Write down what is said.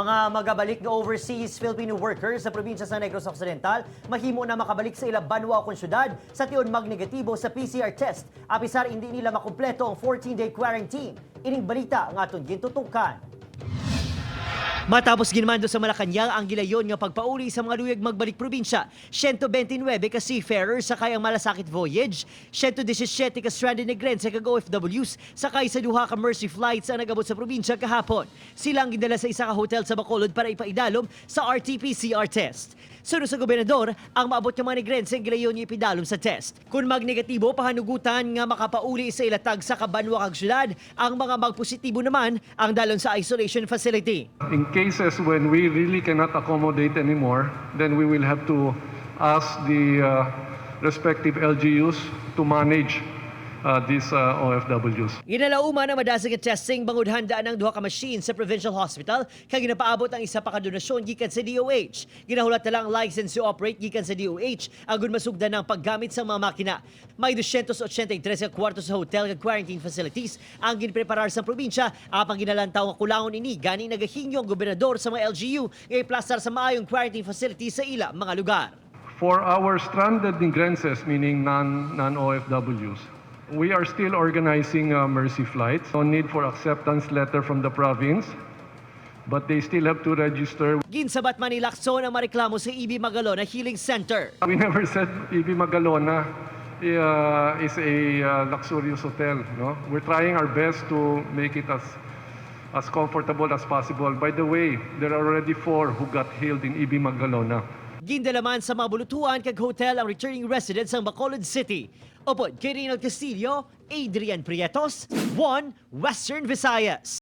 Mga magabalik na overseas Filipino workers sa probinsya sa Negros Occidental, mahimo na makabalik sa ilang banwa o syudad sa tion magnegatibo sa PCR test. Apisar hindi nila makumpleto ang 14-day quarantine. Ining balita ang aton gintutukan. Matapos ginmando sa Malacanang ang gilayon nga pagpauli sa mga luyag magbalik probinsya, 129 ka seafarers sakay ang malasakit voyage, 117 ka stranded negrense kag OFWs sakay sa duha ka Mercy flights ang nagabot sa probinsya kahapon. Sila ang gidala sa isa ka hotel sa Bacolod para ipaidalom sa RT-PCR test. Sunod sa gobernador, ang maabot ng mga negrense ang gilayon niya ipidalom sa test. Kung magnegatibo, pahanugutan nga makapauli sa ilatag sa kabanwa kag syudad, ang mga magpositibo naman ang dalon sa isolation facility. In cases when we really cannot accommodate anymore, then we will have to ask the respective LGUs to manage these OFWs. Ginalauma na madasig ang testing bangod handa ng duha ka machine sa provincial hospital kag ginapaabot ang isa pa ka donasyon gikan sa DOH. Ginahulat na lang license to operate gikan sa DOH agon masugdan ng paggamit sa mga makina. May 283 ka kwarto sa hotel kag quarantine facilities ang ginpreparar sa probinsya apang ginalantaw nga kulangon ini gani nagahingyo ang gobernador sa mga LGU nga iplastar sa maayong quarantine facilities sa ila mga lugar. For our stranded negrenses, meaning non-OFWs, we are still organizing Mercy flights. No need for acceptance letter from the province, but they still have to register. Ginsabat Manilakson ang mareklamo sa EB Magalona Healing Center. We never said EB Magalona is a luxurious hotel. No? We're trying our best to make it as comfortable as possible. By the way, there are already 4 who got healed in EB Magalona. Gindalaman sa mga bulutuan kag hotel ang returning residents ng Bacolod City. Upod kay Rinald Castillo, Adrian Prietos, 1 Western Visayas.